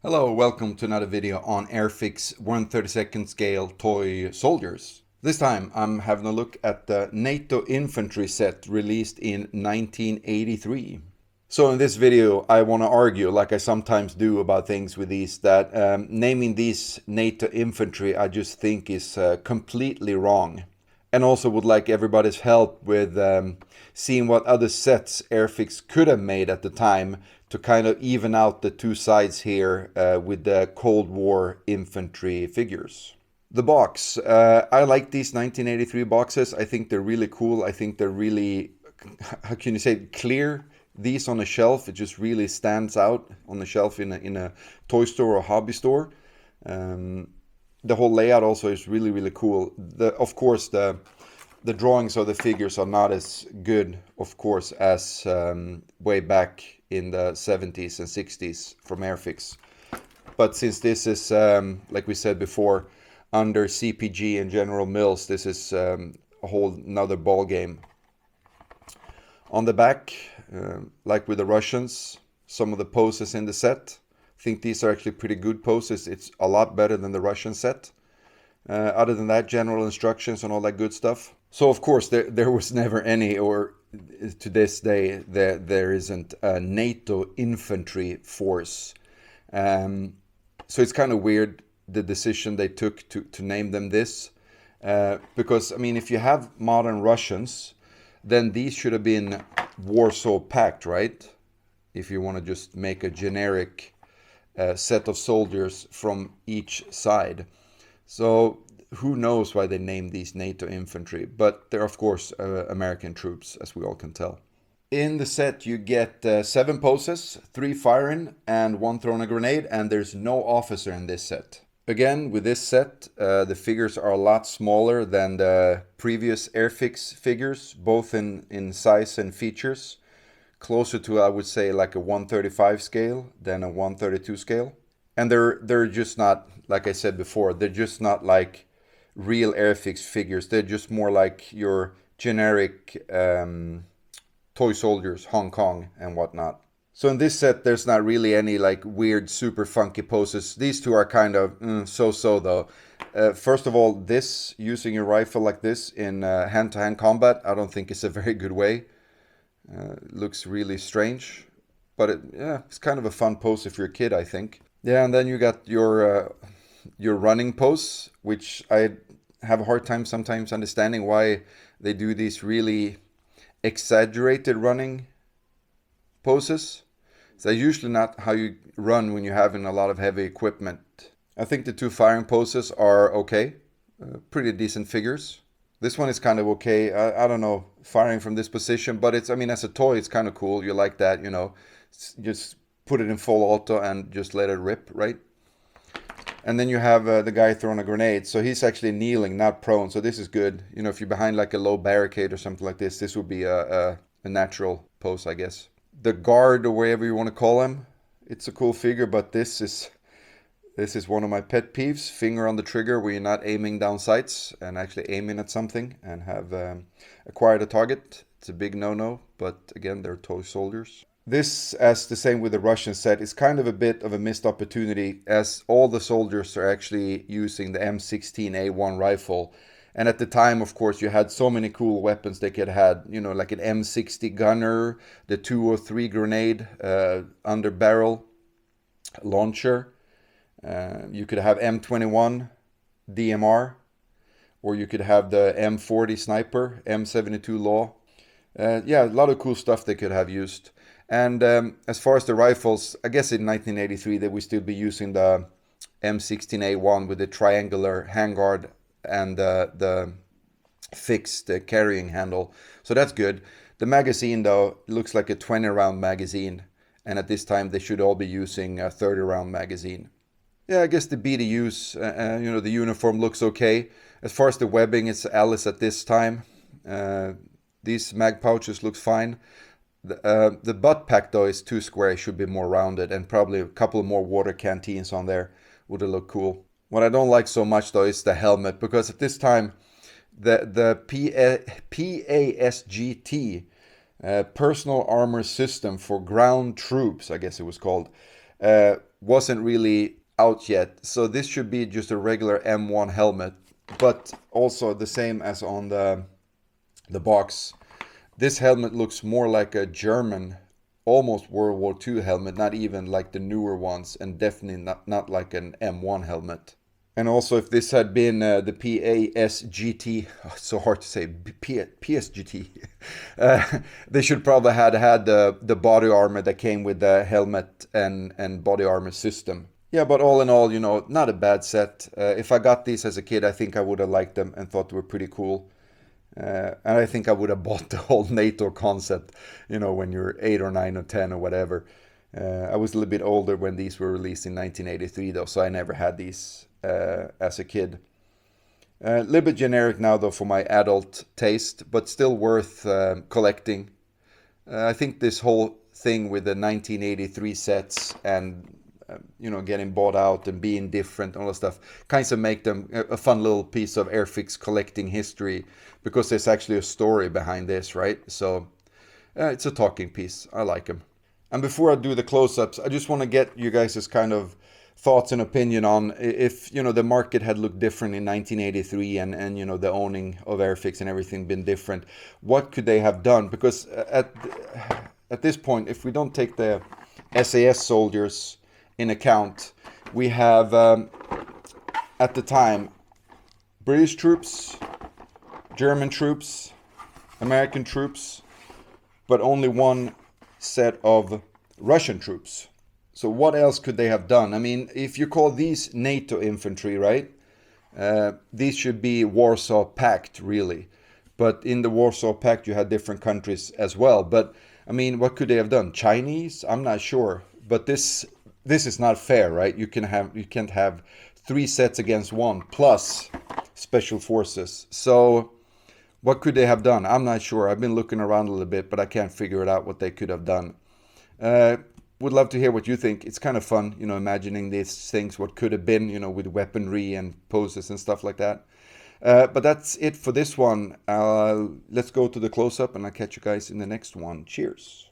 Hello, welcome to another video on Airfix 1/32 scale toy soldiers. This time I'm having a look at the NATO Infantry set released in 1983. So in this video I want to argue, like I sometimes do about things with these, that naming these NATO Infantry I just think is completely wrong. And also would like everybody's help with seeing what other sets Airfix could have made at the time to kind of even out the two sides here with the Cold War infantry figures. The box. I like these 1983 boxes. I think they're really cool. I think they're really, how can you say, clear. These on a shelf, it just really stands out on the shelf in a toy store or hobby store. The whole layout also is really, really cool. Of course, the drawings of the figures are not as good, of course, as way back in the 70s and 60s from Airfix. But since this is, like we said before, under CPG and Generall Mills, this is a whole nother ball game. On the back, like with the Russians, some of the poses in the set, I think these are actually pretty good poses. It's a lot better than the Russian set. Other than that, general instructions and all that good stuff. So of course there was never any, or to this day there isn't a NATO infantry force. So it's kind of weird the decision they took to name them this. Because I mean, if you have modern Russians, then these should have been Warsaw Pact, right? If you want to just make a generic set of soldiers from each side. So who knows why they named these NATO infantry, but they're of course American troops, as we all can tell. In the set you get 7 poses, 3 firing and 1 throwing a grenade, and there's no officer in this set. Again, with this set, the figures are a lot smaller than the previous Airfix figures, both in size and features. Closer to, I would say, like a 135 scale than a 132 scale. And they're just not, like I said before, they're just not like real Airfix figures. They're just more like your generic toy soldiers, Hong Kong and whatnot. So in this set, there's not really any like weird, super funky poses. These two are kind of so-so though. First of all, this, using your rifle like this in hand-to-hand combat, I don't think is a very good way. Looks really strange, but it's kind of a fun pose if you're a kid, I think. Yeah, and then you got your running pose, which I have a hard time sometimes understanding why they do these really exaggerated running poses. So usually not how you run when you're having a lot of heavy equipment. I think the 2 firing poses are okay, pretty decent figures. This one is kind of okay. I don't know, firing from this position, but it's, I mean, as a toy, it's kind of cool. You like that, you know, just put it in full auto and just let it rip, right? And then you have the guy throwing a grenade. So he's actually kneeling, not prone. So this is good. You know, if you're behind like a low barricade or something like this would be a natural pose, I guess. The guard, or whatever you want to call him, it's a cool figure, but this is one of my pet peeves. Finger on the trigger where you're not aiming down sights and actually aiming at something and have acquired a target. It's a big no-no, but again, they're toy soldiers. This, as the same with the Russian set, is kind of a bit of a missed opportunity, as all the soldiers are actually using the M16A1 rifle. And at the time, of course, you had so many cool weapons they could have, you know, like an M60 gunner, the 203 grenade under barrel launcher. You could have M21 DMR, or you could have the M40 sniper, M72 law. Yeah, a lot of cool stuff they could have used. And as far as the rifles, I guess in 1983 they would still be using the M16A1 with the triangular handguard and the fixed carrying handle. So that's good. The magazine though looks like a 20 round magazine, and at this time they should all be using a 30 round magazine. Yeah, I guess the BDUs, you know, the uniform looks okay. As far as the webbing, it's Alice at this time. These mag pouches look fine. The butt pack though is too square. It should be more rounded, and probably a couple more water canteens on there would have looked cool. What I don't like so much though is the helmet, because at this time the PASGT, Personal Armor System for Ground Troops, I guess it was called, wasn't really out yet. So this should be just a regular M1 helmet, but also the same as on the box. This helmet looks more like a German, almost World War II helmet, not even like the newer ones, and definitely not like an M1 helmet. And also, if this had been the PASGT, oh, so hard to say, PSGT, they should probably had the body armor that came with the helmet and body armor system. Yeah, but all in all, not a bad set. If I got these as a kid, I think I would have liked them and thought they were pretty cool. And I think I would have bought the whole NATO concept, when you're 8 or 9 or 10 or whatever. I was a little bit older when these were released in 1983, though, so I never had these as a kid. A little bit generic now, though, for my adult taste, but still worth collecting. I think this whole thing with the 1983 sets and getting bought out and being different and all that stuff kinds of make them a fun little piece of Airfix collecting history, because there's actually a story behind this, right? So it's a talking piece. I like them. And before I do the close-ups, I just want to get you guys' kind of thoughts and opinion on if the market had looked different in 1983 and the owning of Airfix and everything been different, what could they have done? Because at this point, if we don't take the SAS soldiers in account, we have at the time British troops, German troops, American troops, but only one set of Russian troops. So what else could they have done? I mean, if you call these NATO infantry, right? These should be Warsaw Pact, really. But in the Warsaw Pact, you had different countries as well. But I mean, what could they have done? Chinese? I'm not sure. But this is not fair, right? You can't have 3 sets against 1 plus special forces. So what could they have done? I'm not sure. I've been looking around a little bit, but I can't figure it out what they could have done. Would love to hear what you think. It's kind of fun, imagining these things, what could have been, with weaponry and poses and stuff like that. But that's it for this one. Let's go to the close-up, and I'll catch you guys in the next one. Cheers.